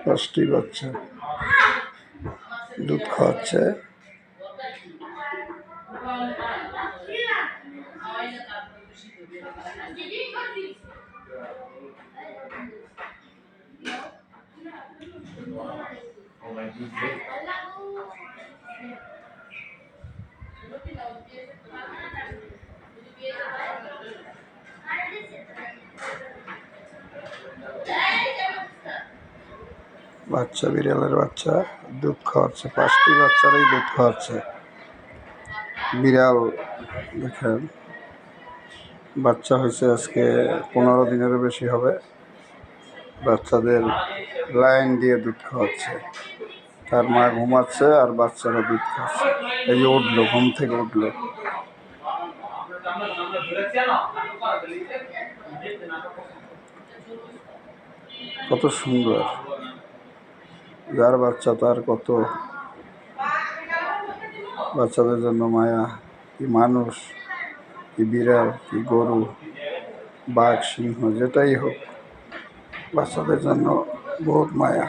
5টি বাচ্চা দুধ খাওয়াচ্ছে। বাচ্চা বিড়ালের বাচ্চা দুধ খাওয়াচ্ছে, 5টি বাচ্চারই দুধ খাওয়াচ্ছে। বিড়াল দেখেন, বাচ্চা হয়েছে আজকে 15 দিনেরও বেশি হবে। বাচ্চাদের লাইন দিয়ে দুধ খাওয়াচ্ছে। তার মা ঘুমাচ্ছে আর বাচ্চারা দুধ খাচ্ছে। এই যে উঠলো, ঘুম থেকে উঠলো। কত সুন্দর, যার বাচ্চা তার কত বাচ্চাদের জন্য মায়া। কি মানুষ, কি বিড়াল, কি গরু, বাঘ, সিংহ, যেটাই হোক, বাচ্চাদের জন্য বহুত মায়া।